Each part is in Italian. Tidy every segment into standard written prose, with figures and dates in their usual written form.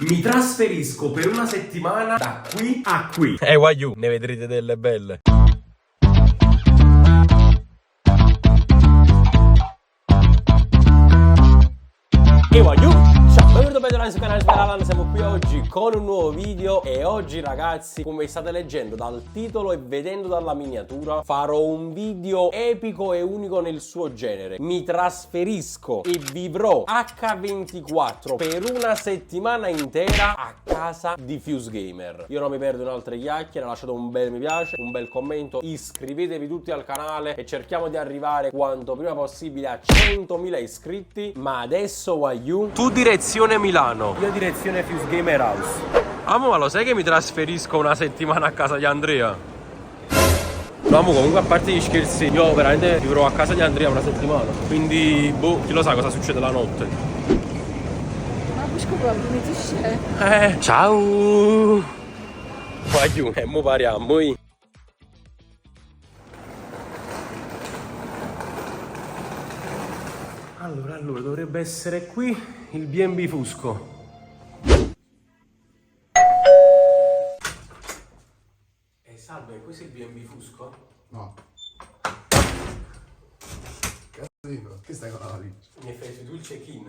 Mi trasferisco per una settimana da qui a qui. Wagyu, ne vedrete delle belle. Wagyu, ciao, benvenuto sul canale Speralan, siamo qui oggi con un nuovo video e oggi ragazzi, come state leggendo dal titolo e vedendo dalla miniatura, farò un video epico e unico nel suo genere. Mi trasferisco e vivrò H24 per una settimana intera a casa di Fuse Gamer. Io non mi perdo in altre chiacchiere, lasciate un bel mi piace, un bel commento, iscrivetevi tutti al canale e cerchiamo di arrivare quanto prima possibile a 100.000 iscritti. Ma adesso Wagyu, tu direzione Milano, io direzione Fuse Gamer House. Amo, ma lo sai che mi trasferisco una settimana a casa di Andrea? No, amo, comunque a parte gli scherzi, io veramente vivrò a casa di Andrea una settimana. Quindi, boh, chi lo sa cosa succede la notte. Ma poi scopriamo come ti sei. Ciao! Wagyu, e mo pariamo. Allora, dovrebbe essere qui il B&B Fusco. Salve, questo è il B&B Fusco? No. Cazzino, che stai con la valigia? In effetti, tu il check-in.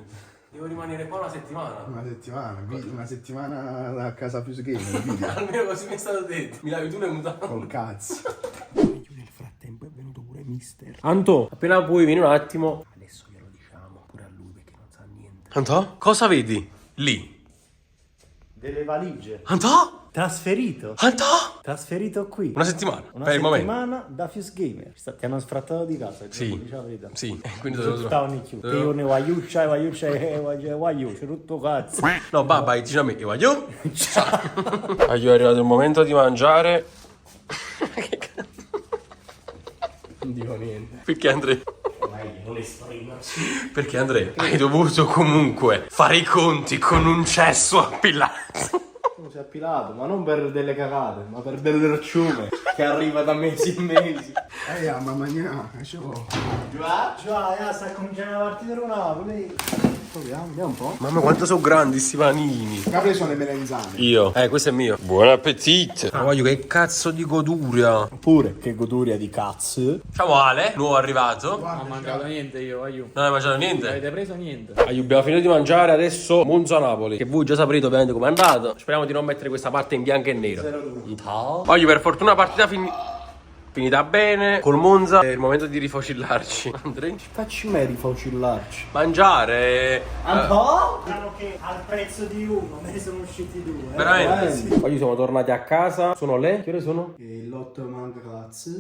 Devo rimanere qua una settimana. Una settimana a casa Fuse Gamer, video. Almeno così mi è stato detto. Mi lavi tu le mutande. Col cazzo. Nel frattempo è venuto pure mister. Anto, appena puoi vieni un attimo. Adesso glielo diciamo pure a lui perché non sa niente. Anto, cosa vedi? Lì. Delle valigie. Anto? Trasferito. Anto? Trasferito qui. Una settimana. Una per il momento. settimana da Fuse Gamer. Ti hanno sfrattato di casa. Sì. Diciamo la verità. Sì. Quindi dovevo Stavano chiusi. Te io ne Wagyu, c'è tutto cazzo. No, babà, dici a me, io voglio. Ciao. È arrivato il momento di mangiare. Che cazzo? Non dico niente. Perché Andrea? Non esprimersi. Perché Andrea? Hai dovuto comunque fare i conti con un cesso appillato. Si è appilato, ma non per delle cagate, ma per delle racciume che arriva da mesi e mesi. Mamma mia, ciao. Già, sta cominciando la partita di Napoli. Proviamo, vediamo un po'. Mamma quanto sono grandi sti panini. Capri sono le melenzane. Io. Questo è mio. Buon appetito. Ma voglio che cazzo di goduria. Pure, che goduria di cazzo. Ciao Ale, nuovo arrivato. Non ho mangiato niente io, Aiu. Non hai mangiato niente? Avete preso niente? Abbiamo finito di mangiare adesso Monza-Napoli. Che voi già saprete ovviamente com'è andato. Speriamo di non mettere questa parte in bianco e nero. Voglio per fortuna partita finita bene. Col Monza è il momento di rifocillarci. Andrea? Facci me rifocillarci. Mangiare. Un po'? Diciamo che al prezzo di uno me ne sono usciti due. Veramente? Sì. Oggi siamo tornati a casa. Sono le? Che ore sono? E l'otto manca cazzo.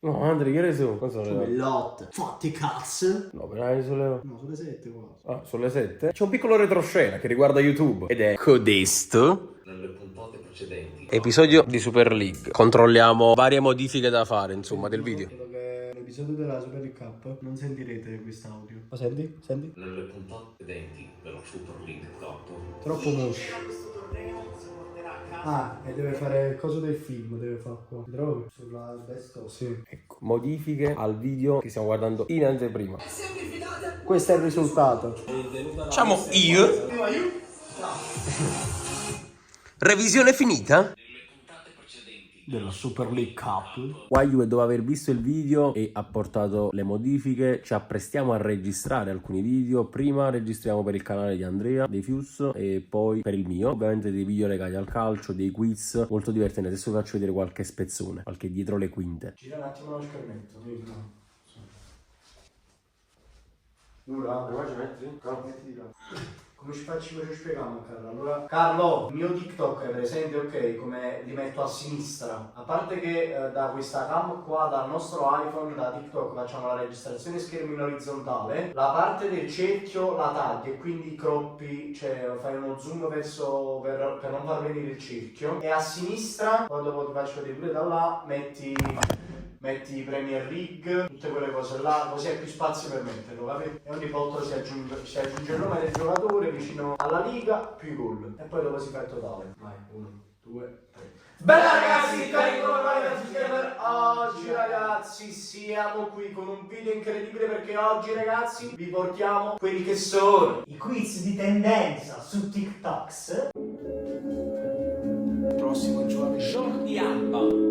No, Andrea, che ore sono? Cosa sono le? L'otto. Fatti cazzo. No, veramente sono le... No, sono le 7 quasi. Ah, sono le 7? C'è un piccolo retroscena che riguarda YouTube. Ed è codesto. Nelle puntate precedenti. Episodio di Super League. Controlliamo varie modifiche da fare, insomma, del video. Credo che l'episodio della Super League Cup non sentirete quest'audio. Ma senti? Senti? Nelle puntate precedenti della Super League Cup. Troppo moscio. Ah, e deve fare il coso del film, deve fare qua. Trovi? Sulla desktop. Sì. Ecco, modifiche al video che stiamo guardando in anteprima. Questo è il risultato. Facciamo io. Revisione finita? Della Super League Cup. Wagyu, dopo aver visto il video e ha portato le modifiche, ci apprestiamo a registrare alcuni video. Prima registriamo per il canale di Andrea, dei Fuse, e poi per il mio. Ovviamente dei video legati al calcio, dei quiz, molto divertenti. Adesso vi faccio vedere qualche spezzone, qualche dietro le quinte. Gira un attimo lo schermetto. Dura? Metti là. Come ci faccio spiegare, Carlo? Allora, Carlo, il mio TikTok è presente, ok, come li metto a sinistra. A parte che da questa cam qua, dal nostro iPhone, da TikTok, facciamo la registrazione schermo in orizzontale. La parte del cerchio la tagli e quindi croppi, cioè fai uno zoom verso per non far venire il cerchio. E a sinistra, poi dopo ti faccio vedere pure da là, metti Premier League, tutte quelle cose là, così hai più spazio per metterlo, capito? E ogni volta si aggiunge il nome del giocatore vicino alla liga, più i gol. E poi dopo si fa il totale. Vai, 1, 2, 3. Bella ragazzi, oggi ragazzi siamo qui con un video incredibile perché oggi ragazzi vi portiamo quelli che sono i quiz di tendenza su TikToks. Prossimo giorno Jordi Alba.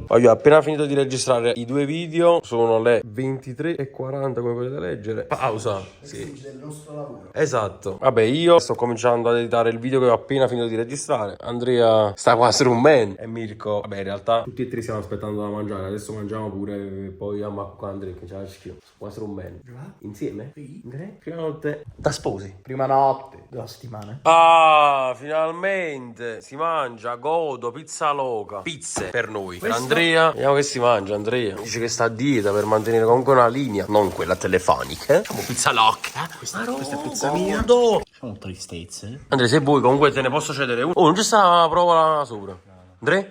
Ho appena finito di registrare i 2 video, sono le 23:40 come potete leggere. Pausa. Sì. Del nostro lavoro. Esatto. Vabbè, io sto cominciando ad editare il video che ho appena finito di registrare. Andrea sta quasi un man. E Mirko, vabbè, in realtà tutti e tre stiamo aspettando da mangiare. Adesso mangiamo pure e poi andiamo con Andrea che c'ha schifo. Quasi un man. Insieme? Sì. Prima notte da sposi. prima notte della settimana. Ah, finalmente si mangia, godo, pizza loca. Pizze per noi. Per Andrea, vediamo che si mangia. Andrea dice che sta a dieta per mantenere comunque una linea, non quella telefonica. Facciamo pizza loca. Questa è pizza mia. Facciamo tristezze. Andrea, se vuoi comunque te ne posso cedere uno. Oh, non c'è sta la prova sopra. Andrea?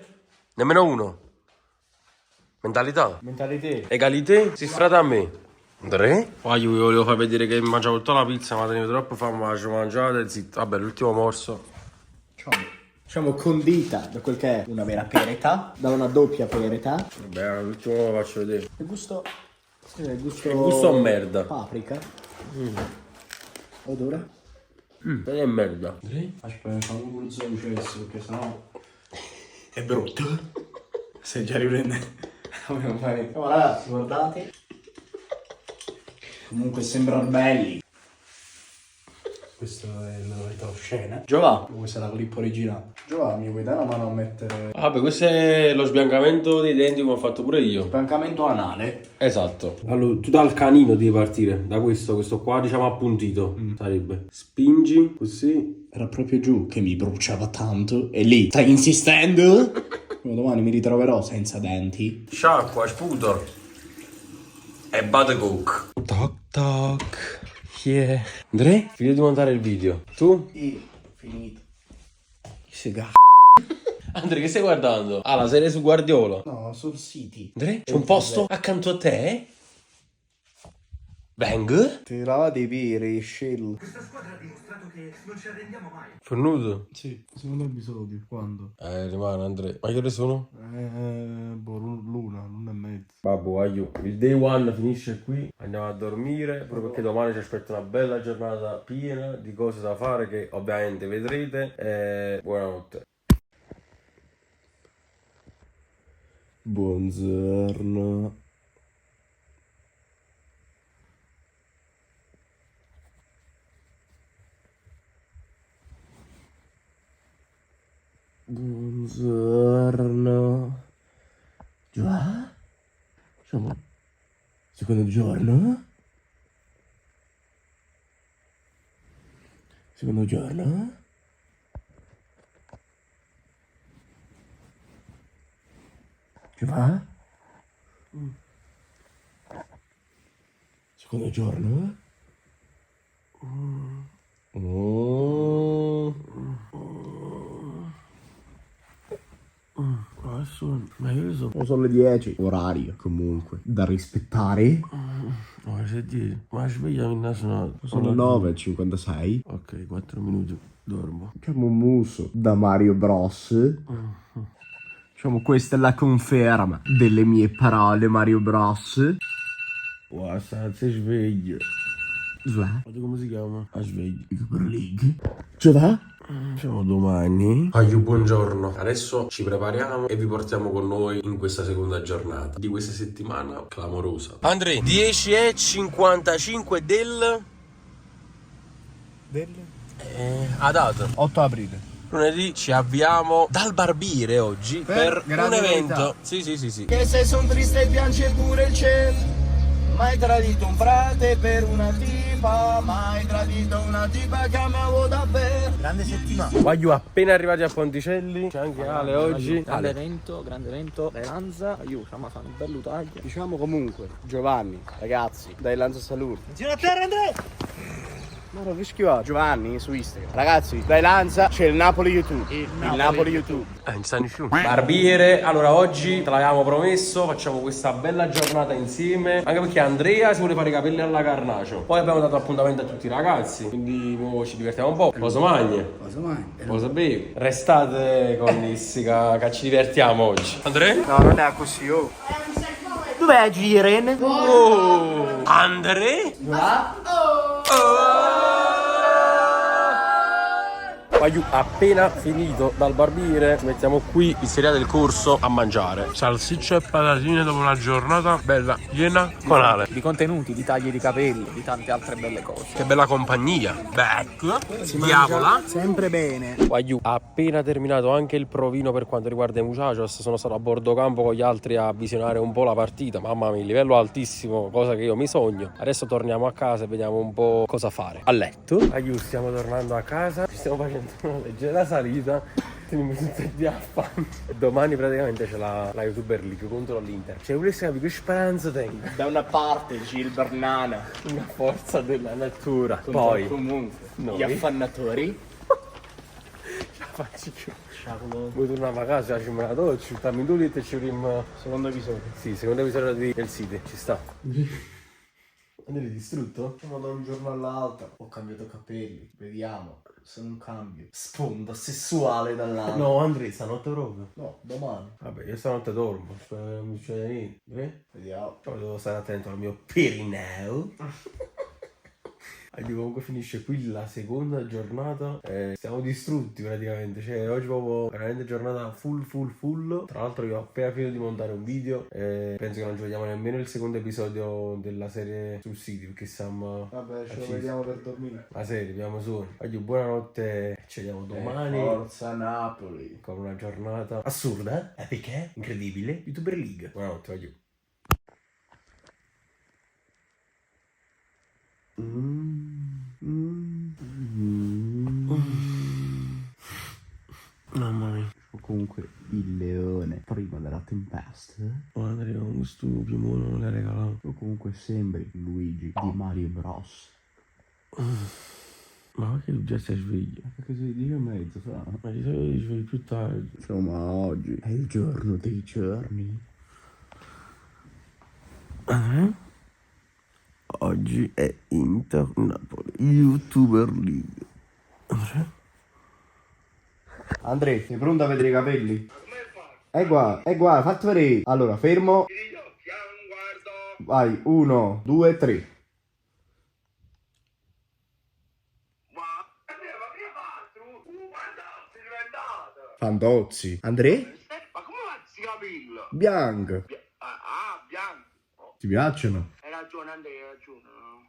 Nemmeno uno. Mentalità. Egalité? Si sfrata a me. Andrea? Poi io vi volevo far vedere che mangiavo tutta la pizza, ma tenevo troppo fame, ma ci mangiate zitto. Vabbè, l'ultimo morso. Diciamo condita da quel che è una vera pereta, da una doppia pereta. Vabbè, l'ultimo lo faccio vedere. Il gusto gusto a merda. paprika. Odore. Non è merda. Aspetta, facciamo un pulizio di cesso perché sennò è brutto. Se già riprende. Oh, ragazzi, guardate. Comunque sembrano belli. Questo è la retroscena. Giova, questa è la clip originale. Giova, mi vuoi dare una mano a mettere Vabbè, questo è lo sbiancamento dei denti come ho fatto pure io. spancamento anale? Esatto. Allora, tu dal canino devi partire. Da questo qua diciamo appuntito. Sarebbe. Spingi, così. Era proprio giù che mi bruciava tanto. E lì, stai insistendo? Domani mi ritroverò senza denti. Sciacqua, sputo. E bad cook. Toc toc. Yeah. Andrea, finito di montare il video. Tu? Io, finito. Sega. Andrea, che stai guardando? Ah, la serie su Guardiola. No, sul City. Andrea, c'è un posto accanto a te? Bang? Ti lavate i piedi, Shell. Fornuto? Sì, secondo episodio. Quando? Rimane Andrea. Ma che ore sono? L'una, l'una e mezza. Babbo, aiuto. Il day one finisce qui. Andiamo a dormire. Proprio perché domani ci aspetta una bella giornata piena di cose da fare che ovviamente vedrete. E buonanotte. Buongiorno. Buongiorno. Già? Siamo secondo giorno? Secondo giorno? Ci va? Secondo giorno? Ma io so. Sono le 10. Orario, comunque, da rispettare. Ma se 10. Ma svegliami in naso. Sono 9:56. Ok, 4 minuti. Dormo. Facciamo un muso da Mario Bros. Diciamo, questa è la conferma delle mie parole, Mario Bros. Wow, sei sveglio. Guarda Come si chiama? A sveglio. Super League. Ce va? Siamo domani. Aiu, buongiorno. Adesso ci prepariamo e vi portiamo con noi in questa seconda giornata di questa settimana clamorosa. Andrea, 10:55 del... a data 8 aprile. lunedì ci avviamo dal barbiere oggi per un grande evento. novità. Sì. Che se son triste e piange pure il cielo. Mai tradito un frate per una tipa. Mai tradito una tipa che amavo davvero. Grande settimana. Voglio appena arrivati a Ponticelli. C'è anche Ale oggi. Grande evento, Lanza, aiuto, stiamo facendo un bello taglio. Diciamo comunque, Giovanni, ragazzi, dai Lanza Salute. Ma che schifo, Giovanni su Instagram. Ragazzi, dai Lanza c'è il Napoli YouTube. Il Napoli YouTube. Non sa nessuno. Barbiere, allora oggi te l'avevamo promesso, facciamo questa bella giornata insieme. Anche perché Andrea si vuole fare i capelli alla Carnacio. Poi abbiamo dato appuntamento a tutti i ragazzi, quindi ci divertiamo un po'. Cosa mangi? Cosa bevi? Restate connessi che ci divertiamo oggi. Andrea? No, non è così, oh. Dov'è Giren? Oh! Andrea? Aiù, appena finito dal barbiere ci mettiamo qui, pizzeria del corso, a mangiare salsicce e patatine dopo una giornata bella, piena con Ale. Di contenuti, di tagli di capelli, di tante altre belle cose. Che bella compagnia. Back, diavola. Sempre bene. Aiù, appena terminato anche il provino per quanto riguarda i Muchachos, sono stato a bordo campo con gli altri a visionare un po' la partita. Mamma mia, livello altissimo, cosa che io mi sogno. Adesso torniamo a casa e vediamo un po' cosa fare. A letto. Aiù, stiamo tornando a casa, ci stiamo facendo una leggera salita, teniamo tutti di affanno. Domani praticamente c'è la YouTuber League contro l'Inter. Cioè, volessi capire che speranza tengo. Da una parte Gilbert Nana. Una forza della natura. Poi Comunque, noi gli affannatori. facci più. Vuoi tornare a casa, ci una doccia, ci stiamo in 2 litri e ci avremo. Secondo episodio. Sì, secondo episodio del City, ci sta. Andrei distrutto? Siamo da un giorno all'altro. Ho cambiato capelli. Vediamo se non cambio. Sponda sessuale dall'altro. No, Andrea, stanotte proprio. No, domani. Vabbè, io stanotte dormo, non mi succede niente. Vediamo. Poi devo stare attento al mio perineo. Comunque finisce qui la seconda giornata. Siamo distrutti praticamente. Cioè, oggi proprio veramente giornata full. Tra l'altro io ho appena finito di montare un video. Penso che non ci vediamo nemmeno il secondo episodio della serie sul sito, perché siamo. Vabbè, ce lo vediamo per dormire. La serie, abbiamo solo. Oggi buonanotte. Ci vediamo domani. Forza Napoli. Con una giornata assurda, epica, incredibile. YouTuber League. Buonanotte, voglio. Mamma mia. Comunque il leone prima della tempesta. Andrea, con questo piumone non l'hai regalato. O comunque sembri Luigi di Mario Bros. Ma perché tu già stai sveglio? Perché sei 10:30, sa? Ma di solito ti svegli più tardi. Insomma, oggi è il giorno dei giorni. Oggi è Inter Napoli, YouTuber League. Andrea, sei pronto a vedere i capelli? Guarda, fatti vedere. Allora, fermo. Vai, 1, 2, 3. Fantozzi. Andrea? Ma come mazzi capello? Bianco. Bianco. Ti piacciono? Hai ragione, Andrea, hai ragione.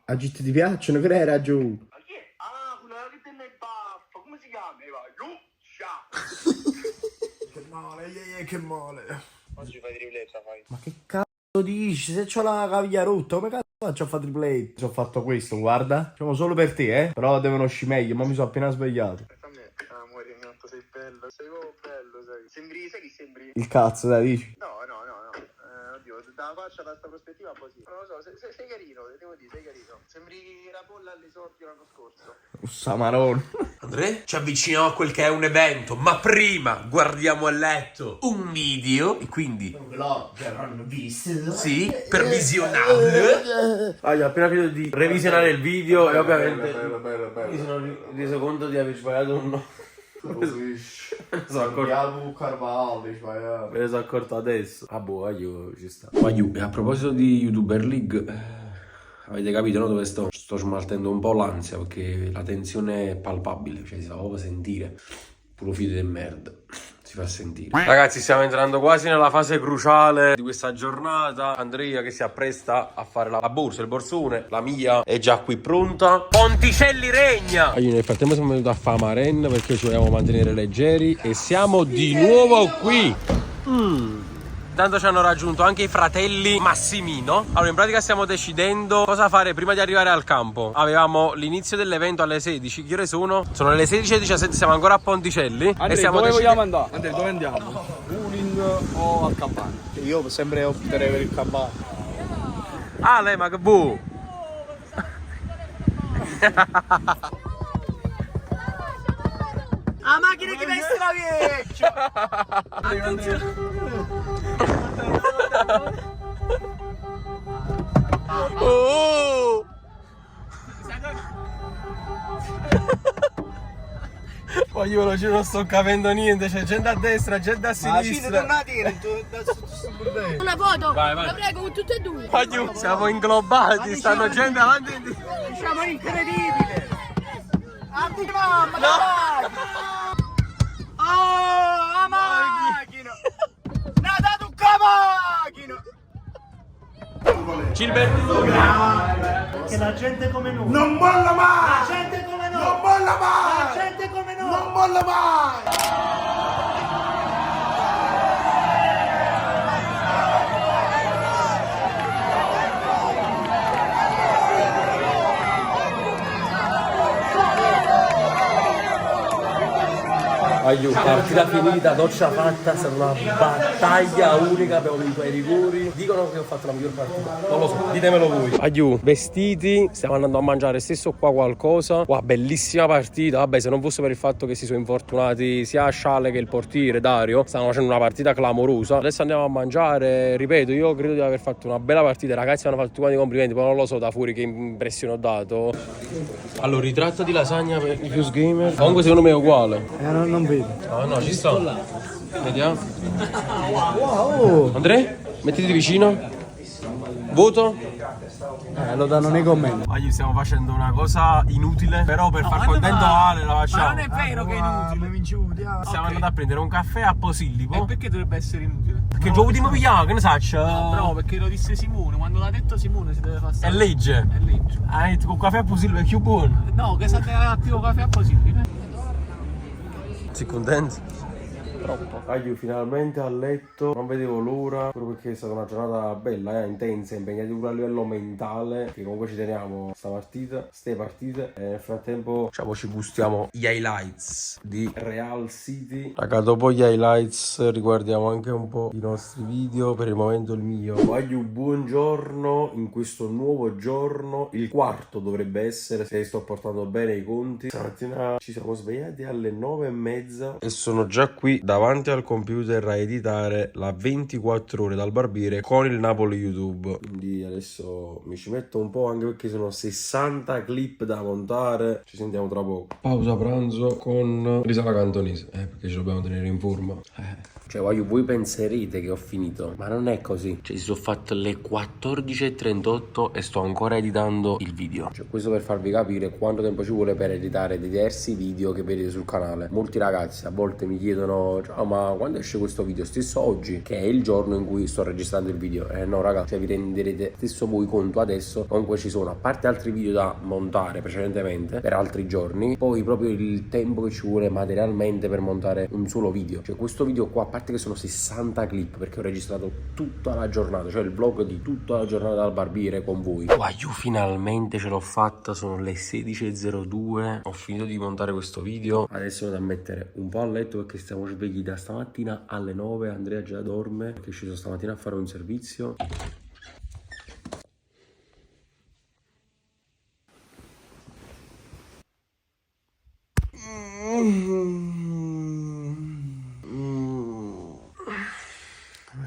A te ti piacciono? Che hai ragione? Ma chi è? Ah, quella che tiene il baffo. Come si chiama? Che male, che male. Oggi fai tripletta, fai. Ma che cazzo dici? Se c'ho la caviglia rotta, come cazzo faccio a fare triplette? Ci ho fatto questo, guarda. Facciamo solo per te, eh. Però devono uscire meglio, ma mi sono appena svegliato. Amore, quanto sei bello. Sei proprio bello, sai. Sai chi sembri? Il cazzo, dai, dici? No. Oddio, dalla faccia, da sta prospettiva un po' sì. Non lo so, sei carino, devo dire, sei carino. Sembri la polla all'esordio l'anno scorso. Samarone. Andrea, ci avviciniamo a quel che è un evento, ma prima guardiamo a letto un video e quindi Vlogger hanno visto. sì, per visionarlo. Ho appena finito di revisionare il video e ovviamente bello. mi sono reso conto di aver sbagliato un nome. Me ne sono accorto adesso. Ah boh, io ci sta. E a proposito di YouTuber League, avete capito, no, dove sto? Sto smaltendo un po' l'ansia perché la tensione è palpabile, cioè si fa proprio sentire. Puro figlio di merda. Si fa sentire. Ragazzi, stiamo entrando quasi nella fase cruciale di questa giornata. Andrea che si appresta a fare la borsa, il borsone. La mia è già qui pronta. Ponticelli regna! Nel frattempo siamo venuti a fare Maren perché ci vogliamo mantenere leggeri. E siamo di nuovo qui. Intanto ci hanno raggiunto anche i fratelli Massimino. Allora, in pratica stiamo decidendo cosa fare prima di arrivare al campo. Avevamo l'inizio dell'evento alle 16. Che ore sono? Sono le 16:17, siamo ancora a Ponticelli. Andrea, e stiamo dove vogliamo andare? Andrea, dove andiamo? Bowling o al campano? Io sempre opterei per il campano. Ale, ma che bu! La macchina che veste la vecchia! Oh! Ma io non sto capendo niente, c'è gente a destra, gente a sinistra. Una foto, Vai. la prego, con tutte e due. Voglio, siamo inglobati, stanno gente avanti e indietro. Siamo incredibili! Andiamo, mamma! No! Oh, la macchina! Nada tu macchina! Gilberto! Che la gente come noi! Non molla mai! La gente come noi! Non molla mai! La gente come noi! Non molla mai! Aiuto, partita finita, doccia fatta, è stata una battaglia unica, abbiamo vinto ai rigori. Dicono che ho fatto la miglior partita, non lo so, ditemelo voi. Aiuto, vestiti, stiamo andando a mangiare stesso qua qualcosa. Wow, bellissima partita, vabbè, se non fosse per il fatto che si sono infortunati sia Sciale che il portiere Dario, stavano facendo una partita clamorosa. Adesso andiamo a mangiare, ripeto, io credo di aver fatto una bella partita, i ragazzi hanno fatto tutti quanti i complimenti, poi non lo so da fuori che impressione ho dato. Allora, ritratto di lasagna per i Fuse Gamer, comunque secondo me è uguale. Non vedo. Ah no, ci sto. Vediamo. Wow! Andrea, mettiti vicino. Voto? Lo danno nei commenti. Oggi stiamo facendo una cosa inutile, però per far contento Ale la facciamo. Ma non è vero che è inutile. Stiamo andando a prendere un caffè a Posillipo. E perché dovrebbe essere inutile? Perché giovedì mi pigliamo, che ne saccio? No, perché lo disse Simone. Quando l'ha detto Simone si deve fare. È legge. È legge. Ah, detto un caffè a Posillipo è più buono. No, che sapeva più caffè possibile. Sei contento? Troppo. Aglio finalmente a letto, non vedevo l'ora, proprio perché è stata una giornata bella, intensa, impegnativa a livello mentale, che comunque ci teniamo ste partite, e nel frattempo diciamo ci gustiamo gli highlights di Real City. Raga, dopo gli highlights riguardiamo anche un po' i nostri video, per il momento il mio. Aglio, buongiorno in questo nuovo giorno, il quarto dovrebbe essere, se sto portando bene i conti. Stamattina ci siamo svegliati alle 9:30 e sono già qui davanti al computer a editare la 24 ore dal barbiere con il Napoli YouTube. Quindi adesso mi ci metto un po', anche perché sono 60 clip da montare. Ci sentiamo tra poco. Pausa pranzo con risala cantonese, perché ci dobbiamo tenere in forma. Cioè, voi penserete che ho finito, ma non è così. Cioè, si sono fatte le 14:38 e sto ancora editando il video. Cioè, questo per farvi capire quanto tempo ci vuole per editare diversi video che vedete sul canale. Molti ragazzi a volte mi chiedono, ciao, ma quando esce questo video? Stesso oggi, che è il giorno in cui sto registrando il video. No, raga, cioè vi renderete stesso voi conto adesso. Comunque ci sono, a parte altri video da montare precedentemente per altri giorni, poi proprio il tempo che ci vuole materialmente per montare un solo video. Cioè, questo video qua, a parte che sono 60 clip, perché ho registrato tutta la giornata, cioè il vlog di tutta la giornata dal barbiere con voi. Io finalmente ce l'ho fatta, sono le 16:02, ho finito di montare questo video. Adesso vado a mettere un po' a letto perché stiamo svegli da stamattina alle 9, Andrea già dorme perché è uscito stamattina a fare un servizio.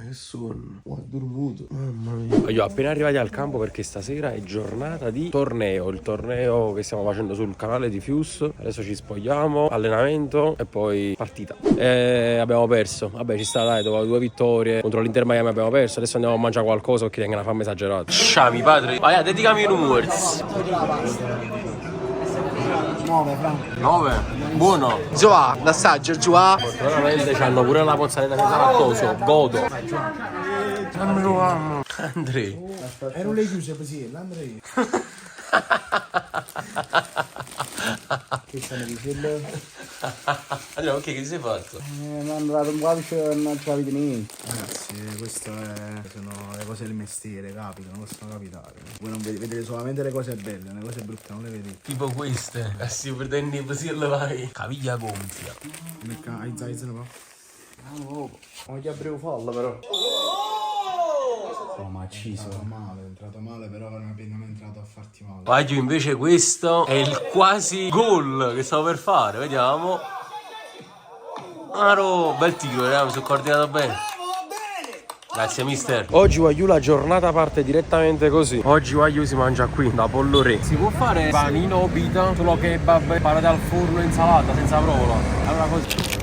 Che sonno, ho dormito, mamma mia. Io appena arrivati al campo perché stasera è giornata di torneo, il torneo che stiamo facendo sul canale di Fuse. Adesso ci spogliamo, allenamento e poi partita. Abbiamo perso, vabbè ci sta, dai, dopo 2 vittorie contro l'Inter Miami abbiamo perso. Adesso andiamo a mangiare qualcosa perché tengo una fame esagerata. Sciami padre, vai, dedicami i numeri. 9, Franco. 9, buono. Gioa, l'assaggio, Gioa. Fortunatamente c'hanno pure la mozzarella senza lattosio, godo. Andrea. Ero le chiuse così, l'Andrea. Che stanno dicendo? Allora, ok, che ti sei fatto? Mi hanno dato un guavice e non ce l'avete niente. Ragazzi, queste sono le cose del mestiere, capitano, possono capitare. Voi non vedete solamente le cose belle, le cose brutte non le vedete. Tipo queste, si pretende così le vai. Caviglia gonfia. Mecca, ai zaizzano qua. Come che avrei fallo però. Ma ciso. È entrato male, però non è entrato a farti male. Baggio invece questo è il quasi gol che stavo per fare, vediamo. Aro, bel tiro, mi sono coordinato bene. Grazie mister. Oggi Wagyu la giornata parte direttamente così. Oggi Wagyu si mangia qui, da Pollo Re. Si può fare panino o pita, solo kebab, parate al forno, insalata, senza provola. Allora così.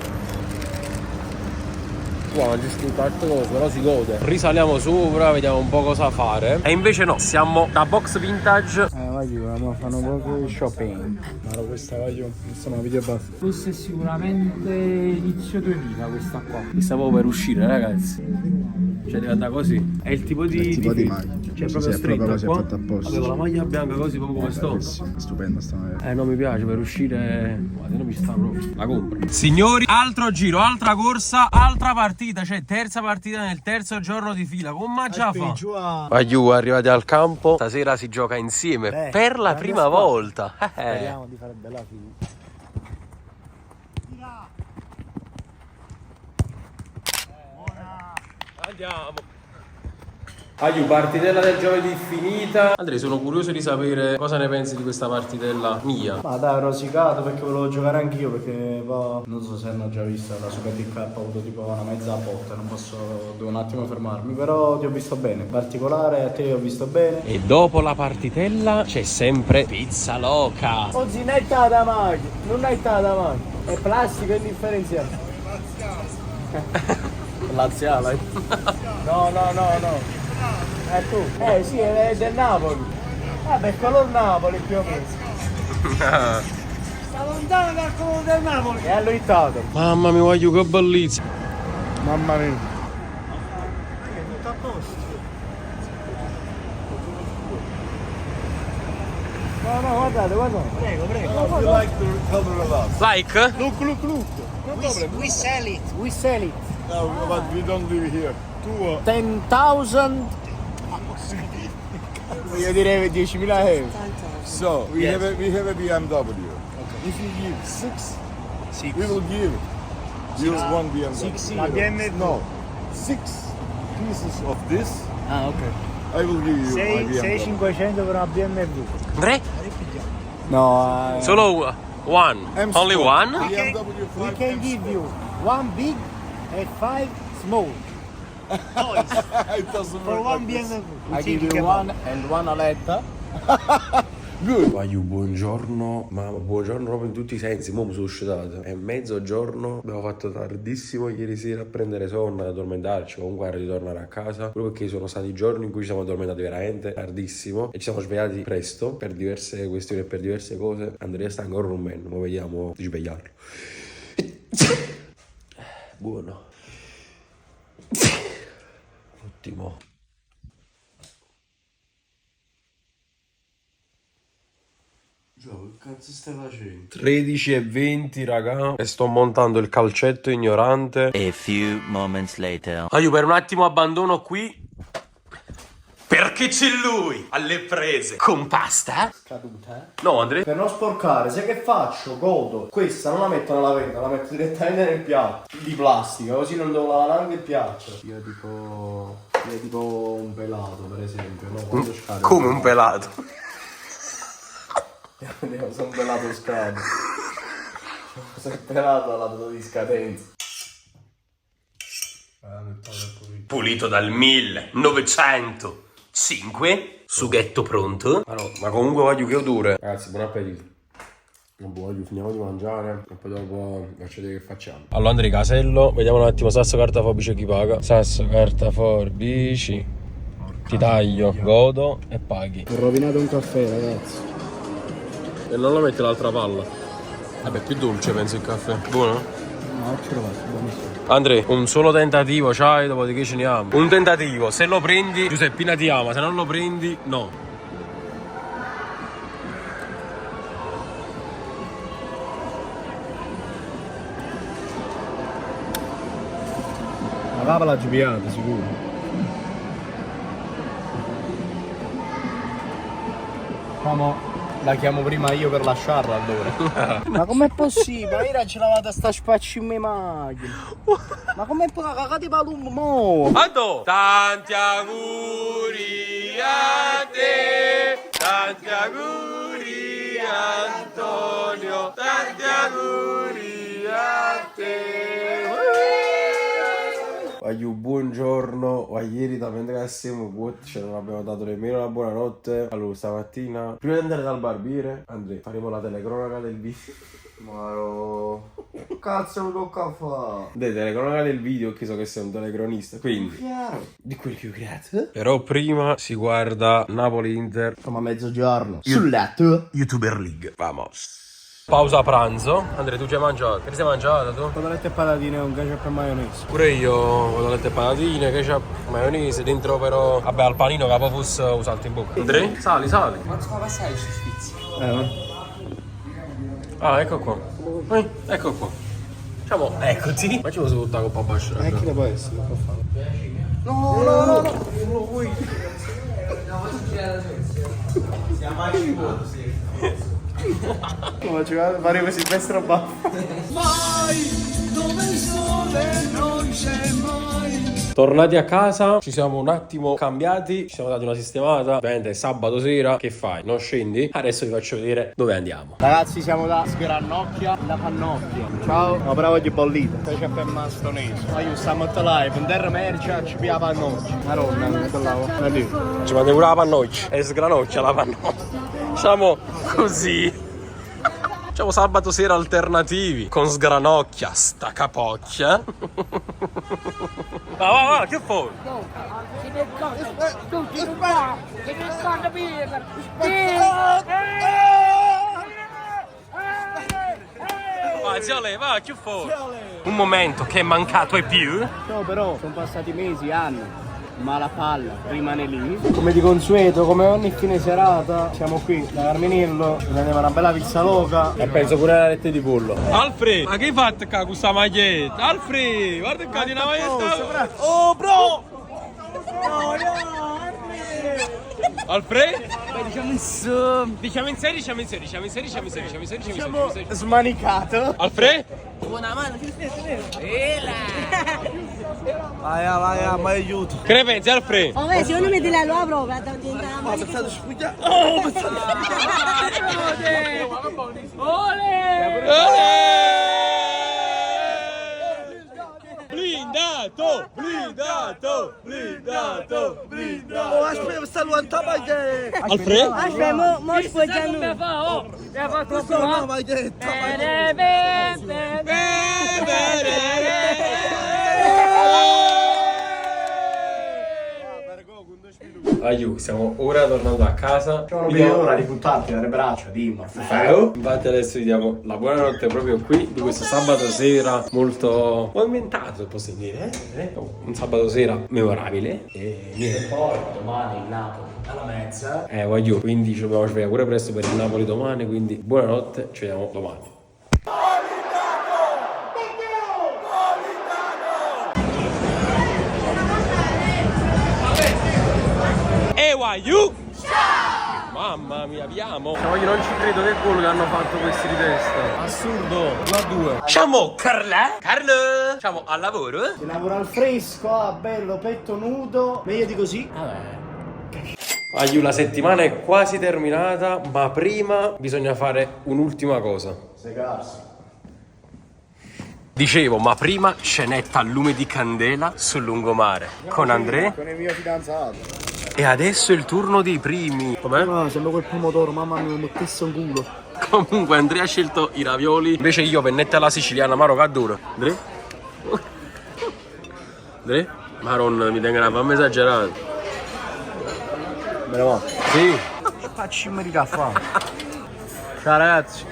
Qua mangi tante cose, però si gode. Risaliamo sopra, vediamo un po' cosa fare. E invece no, siamo da box vintage. Wagyu, ma fanno proprio shopping. Ma questa Wagyu, insomma, video basta. Forse sicuramente inizio 2000 questa qua. Mi stavo per uscire, ragazzi. Cioè deve andare così. È il tipo di maglia. Cioè Sì, proprio sì, è stretta proprio così, qua. è fatta apposta. Avevo la maglia bianca così proprio come sto. Stupenda sta maglia. Non mi piace per uscire. Guarda, non mi sta proprio. La compro. Signori, altro giro, altra corsa, altra partita. Cioè, terza partita nel terzo giorno di fila. Come già fa? Wagyu, arrivati al campo. Stasera si gioca insieme per la prima volta. Speriamo di fare bella fine. Andiamo. Wagyu, partitella del giovedì finita. Andrea, sono curioso di sapere cosa ne pensi di questa partitella mia. Ma dai, ho rosicato perché volevo giocare anch'io, perché poi non so se hanno già visto la Super DK, ho avuto tipo una mezza botta, non posso, devo un attimo fermarmi, però ti ho visto bene, in particolare a te ho visto bene. E dopo la partitella c'è sempre pizza loca. Oggi non è da maglia, non è da maglia, è plastica e indifferenziata. Laziale. No. Tu? Sì, è del Napoli. Per color Napoli più o meno. Sta lontano dal colore del Napoli. E ha lottato. Mamma mia, Wagyu, che bellezza. Mamma mia. Tutto a posto. No, guardate. Prego. You like the color a lot. Like? Look. No problem. We sell it. No, but we don't live here. 10,000. Io direi 10.000 euro. So we have a BMW. Okay. If you give six, we will give you one BMW. La BMW? No, 6 pieces of this. Ah, ok. I will give you my BMW. 6.500 per una BMW. Andrea? No, Solo one. Only one? BMW we can give you one big and 5 small. It doesn't For work one like this. BMW. I give you one and one Aletta. Good. Wagyu, buongiorno, ma buongiorno proprio in tutti i sensi. Mo' mi sono uscitato. È mezzogiorno, abbiamo fatto tardissimo ieri sera a prendere sonno, ad addormentarci, comunque a ritornare a casa. Proprio perché sono stati giorni in cui ci siamo addormentati veramente tardissimo e ci siamo svegliati presto per diverse questioni e per diverse cose. Andrea sta ancora dormendo, ma vediamo di svegliarlo. Buono. Ottimo. Che cazzo stai facendo? 13:20 raga. E sto montando il calcetto ignorante. A few moments later. Io per un attimo abbandono qui perché c'è lui alle prese con pasta. Caduta, No Andrea. Per non sporcare, sai che faccio? Godo. Questa non la metto nella pentola, la metto direttamente nel piatto di plastica, così non devo lavare neanche il piatto. Io tipo un pelato, per esempio, no? Quando scade. Come un pelato. Sono un pelato scado. Sono pelato alla data di scadenza. Pulito dal 1905. Sughetto pronto. Ma comunque voglio che odore. Ragazzi, buon appetito. Voglio, finiamo di mangiare e poi dopo faccio vedere che facciamo. Allora Andrea, casello, vediamo un attimo. Sasso, carta, forbice, chi paga? Sasso, carta, forbici. Ti taglio, godo e paghi. Ho rovinato un caffè, ragazzi. E non lo metti l'altra palla. Vabbè, più dolce penso il caffè. Buono? No, ce l'ho fatto, buonissimo. Andrea, un solo tentativo c'hai, dopodiché ce ne amo. Un tentativo, se lo prendi Giuseppina ti ama, se non lo prendi no. La papa l'ha giubiata, sicuro. La chiamo prima io per lasciarla allora. Ma com'è possibile? Ieri ce l'avate sta spacci in mia macchina. Ma com'è possibile? Cagate palumbo, mo! Anto! Tanti auguri a te! Tanti auguri Antonio! Tanti auguri a te! Aiù, buongiorno. Ieri da mentre siamo ce non abbiamo dato nemmeno la buonanotte. Allora, stamattina, prima di andare dal barbiere, Andrea, faremo la telecronaca del video. Maro, cazzo mi tocca a fare? Dai, telecronaca del video, che so che sei un telecronista. Quindi, Chiaro. di quelli più creati. Però prima si guarda Napoli-Inter. Siamo a mezzogiorno. Sul letto. YouTuber League. Vamos. Pausa pranzo. Andrea, tu già hai mangiato? Che ti sei mangiato tu? Cotolette e patatine con ketchup e maionese. Pure io, cotolette e patatine, ketchup, maionese, dentro però, vabbè, al panino che poi fosse un salto in bocca. Andrea? Sali. Ma si fa passare i sfizi. Ah, ecco qua. Ecco qua. Diciamo, eccoti. Facciamo su tutta la coppa bascia. Che ne può essere? Può fare. No, ci va a fare così Silvestro baffo. Tornati a casa, ci siamo un attimo cambiati, ci siamo dati una sistemata. Ovviamente è sabato sera, che fai? Non scendi? Adesso vi faccio vedere dove andiamo. Ragazzi, siamo da Sgranocchia, da Pannocchia. Ciao. Ma bravo di bollita. Poi c'è per mastonese. Ma io stiamo a live, in terra merce, ci pia Pannocchia. Maronna, non parlavo. Ci mandiamo pure la pannoccia. È sgranocchia la pannoccia. Diciamo così. Facciamo sabato sera alternativi con sgranocchia, sta capocchia. Va, che fai? Va, che fai? Un momento che è mancato e più. No, però sono passati mesi, anni. Ma la palla rimane lì. Come di consueto, come ogni fine serata, siamo qui da Carminillo, prendiamo una bella pizza loca. E penso pure alla rete di pollo. Alfred, ma che hai fatto qua con questa maglietta? Alfred, guarda che di una maglietta. Oh, bro! Alfred? Diciamo in serie. Smanicato. Alfred? Vai, ma aiuto. Che ne pensi, Alfred? Oh, beh, secondo me te la lo apro per diventare una Pensate spugna. Blindato. Oh, aspetta, sta lontano che. Alfred? Aspetta, mo sfoggiano. No, mai detto. Aiù, stiamo ora tornando a casa. Non vedo l'ora di buttarti dalle braccia, dimmi. Infatti adesso vi diamo la buonanotte proprio qui di questo sabato sera molto... Ho inventato, posso dire, un sabato sera memorabile e niente. Poi domani il Napoli alla mezza. Voglio, quindi ci dobbiamo svegliare pure presto per il Napoli domani, quindi buonanotte, ci vediamo domani. Aiù! Mamma mia, abbiamo! Io non ci credo che gol che hanno fatto questi di testa. Assurdo, 1-2. Siamo Carlo! Siamo al lavoro? Si lavora al fresco, bello, petto nudo. Meglio di così? Aiù, la settimana è quasi terminata, ma prima bisogna fare un'ultima cosa. Segarsi. Dicevo, ma prima cenetta a lume di candela sul lungomare con Andrea. Con il mio fidanzato. E adesso è il turno dei primi. Com'è? Ah, sembra quel pomodoro, mamma mia, mi mettesse un culo. Comunque Andrea ha scelto i ravioli. Invece io pennetta alla siciliana, Maro che duro. Andrea? Andrea? Maron, mi tengo una fame esagerata. Me ne va. Sì. Facci me di caffè. Ciao ragazzi.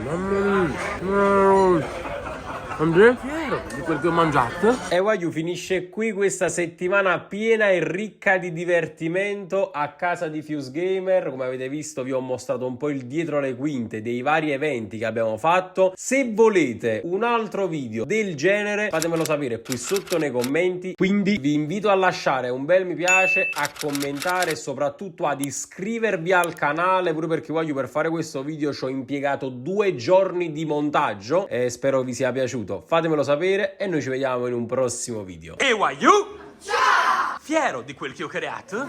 Mamma mia. Andrea? Fiero di quel che ho mangiato. E Wagyu finisce qui questa settimana piena e ricca di divertimento a casa di Fuse Gamer. Come avete visto vi ho mostrato un po' il dietro le quinte dei vari eventi che abbiamo fatto. Se volete un altro video del genere fatemelo sapere qui sotto nei commenti. Quindi vi invito a lasciare un bel mi piace, a commentare e soprattutto ad iscrivervi al canale, pure perché Wagyu per fare questo video ci ho impiegato 2 giorni di montaggio e spero vi sia piaciuto. Fatemelo sapere e noi ci vediamo in un prossimo video. E Wagyu! Ciao! Fiero di quel che ho creato?